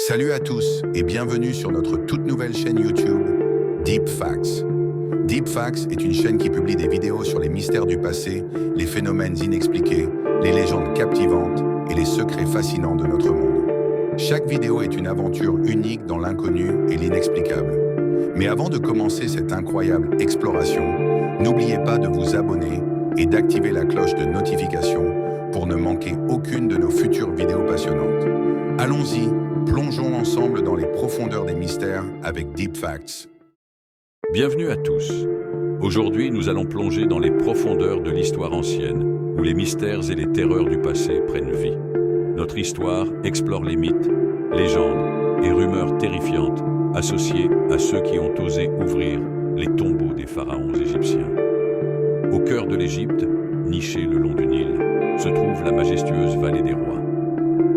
Salut à tous et bienvenue sur notre toute nouvelle chaîne YouTube, Deep Facts. Deep Facts est une chaîne qui publie des vidéos sur les mystères du passé, les phénomènes inexpliqués, les légendes captivantes et les secrets fascinants de notre monde. Chaque vidéo est une aventure unique dans l'inconnu et l'inexplicable. Mais avant de commencer cette incroyable exploration, n'oubliez pas de vous abonner et d'activer la cloche de notification pour ne manquer aucune de nos futures vidéos passionnantes. Allons-y, plongeons ensemble dans les profondeurs des mystères avec Deep Facts. Bienvenue à tous. Aujourd'hui, nous allons plonger dans les profondeurs de l'histoire ancienne, où les mystères et les terreurs du passé prennent vie. Notre histoire explore les mythes, légendes et rumeurs terrifiantes associées à ceux qui ont osé ouvrir les tombeaux des pharaons égyptiens. Au cœur de l'Égypte, nichée le long du Nil, se trouve la majestueuse vallée des rois.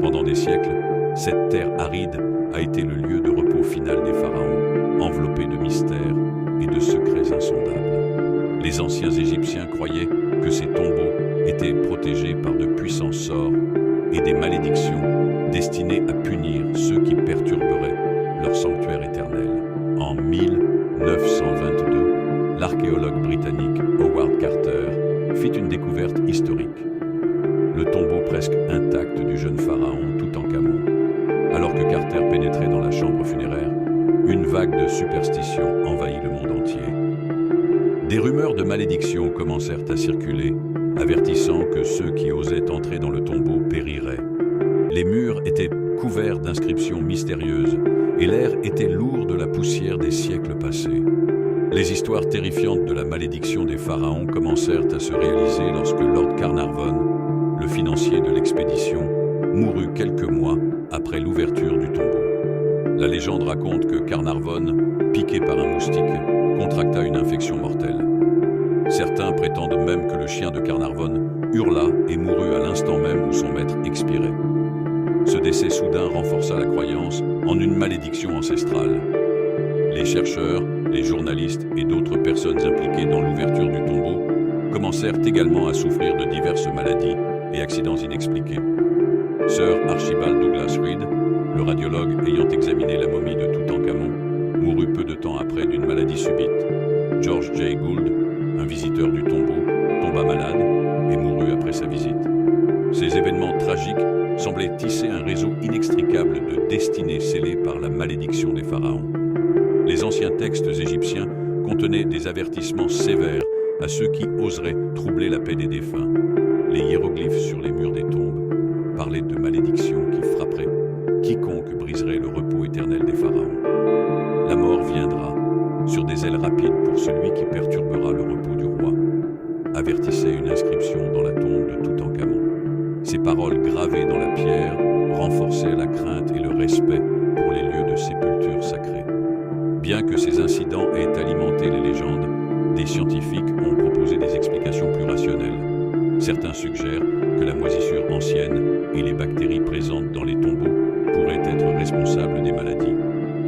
Pendant des siècles, cette terre aride a été le lieu de repos final des pharaons, enveloppé de mystères et de secrets insondables. Les anciens Égyptiens croyaient que ces tombeaux étaient protégés par de puissants sorts et des malédictions destinées à punir ceux qui perturberaient leur sanctuaire éternel. En 1922, l'archéologue britannique Howard Carter fit une découverte historique. Le tombeau presque intact du jeune pharaon Toutankhamon. Alors que Carter pénétrait dans la chambre funéraire, une vague de superstitions envahit le monde entier. Des rumeurs de malédiction commencèrent à circuler, avertissant que ceux qui osaient entrer dans le tombeau périraient. Les murs étaient couverts d'inscriptions mystérieuses et l'air était lourd de la poussière des siècles passés. Les histoires terrifiantes de la malédiction des pharaons commencèrent à se réaliser lorsque Lord Carnarvon, le financier de l'expédition, mourut quelques mois après l'ouverture du tombeau. La légende raconte que Carnarvon, piqué par un moustique, contracta une infection mortelle. Certains prétendent même que le chien de Carnarvon hurla et mourut à l'instant même où son maître expirait. Ce décès soudain renforça la croyance en une malédiction ancestrale. Les chercheurs, les journalistes et d'autres personnes impliquées dans l'ouverture du tombeau commencèrent également à souffrir de diverses maladies et accidents inexpliqués. Sir Archibald Douglas Reed, le radiologue ayant examiné la momie de Toutankhamon, mourut peu de temps après d'une maladie subite. George J. Gould, un visiteur du tombeau, tomba malade et mourut après sa visite. Ces événements tragiques semblaient tisser un réseau inextricable de destinées scellées par la malédiction des pharaons. Les anciens textes égyptiens contenaient des avertissements sévères à ceux qui oseraient troubler la paix des défunts. Les hiéroglyphes sur les murs des tombes parlaient de malédictions qui frapperaient quiconque briserait le repos éternel des pharaons. La mort viendra sur des ailes rapides pour celui qui perturbera le repos du roi, avertissait une inscription dans la tombe de Toutankhamon. Ces paroles gravées dans la pierre renforçaient la crainte et le respect pour les lieux de sépulture sacrés. Bien que ces incidents aient alimenté les légendes, des scientifiques ont proposé des explications plus rationnelles. Certains suggèrent que la moisissure ancienne et les bactéries présentes dans les tombeaux pourraient être responsables des maladies.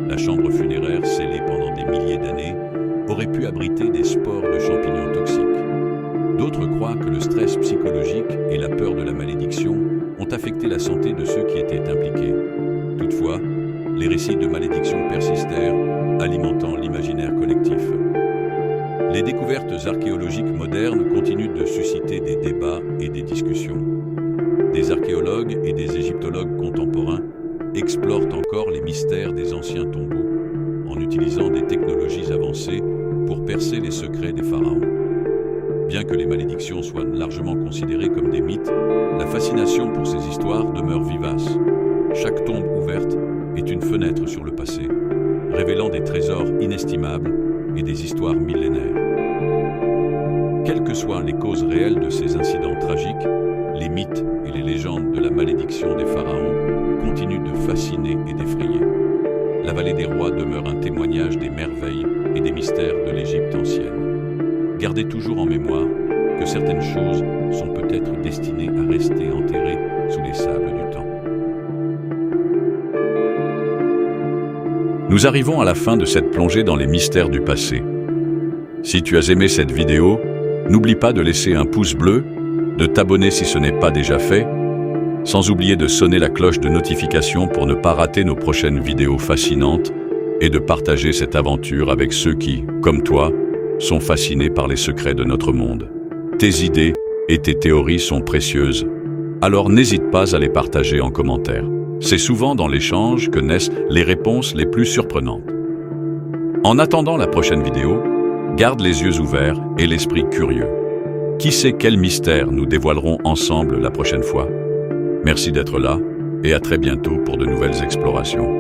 La chambre funéraire, scellée pendant des milliers d'années, aurait pu abriter des spores de champignons toxiques. D'autres croient que le stress psychologique et la peur de la malédiction ont affecté la santé de ceux qui étaient impliqués. Toutefois, les récits de malédiction persistèrent, alimentant l'imaginaire collectif. Les découvertes archéologiques modernes continuent de susciter des débats et des discussions. Des archéologues et des égyptologues contemporains explorent encore les mystères des anciens tombeaux, en utilisant des technologies avancées pour percer les secrets des pharaons. Bien que les malédictions soient largement considérées comme des mythes, la fascination pour ces histoires demeure vivace. Chaque tombe ouverte est une fenêtre sur le passé, révélant des trésors inestimables et des histoires millénaires. Quelles que soient les causes réelles de ces incidents tragiques, les mythes et les légendes de la malédiction des pharaons continuent de fasciner et d'effrayer. La vallée des rois demeure un témoignage des merveilles et des mystères de l'Égypte ancienne. Gardez toujours en mémoire que certaines choses sont peut-être destinées à rester enterrées sous les sables du temps. Nous arrivons à la fin de cette plongée dans les mystères du passé. Si tu as aimé cette vidéo, n'oublie pas de laisser un pouce bleu, de t'abonner si ce n'est pas déjà fait, sans oublier de sonner la cloche de notification pour ne pas rater nos prochaines vidéos fascinantes et de partager cette aventure avec ceux qui, comme toi, sont fascinés par les secrets de notre monde. Tes idées et tes théories sont précieuses, alors n'hésite pas à les partager en commentaire. C'est souvent dans l'échange que naissent les réponses les plus surprenantes. En attendant la prochaine vidéo, garde les yeux ouverts et l'esprit curieux. Qui sait quel mystère nous dévoilerons ensemble la prochaine fois? Merci d'être là et à très bientôt pour de nouvelles explorations.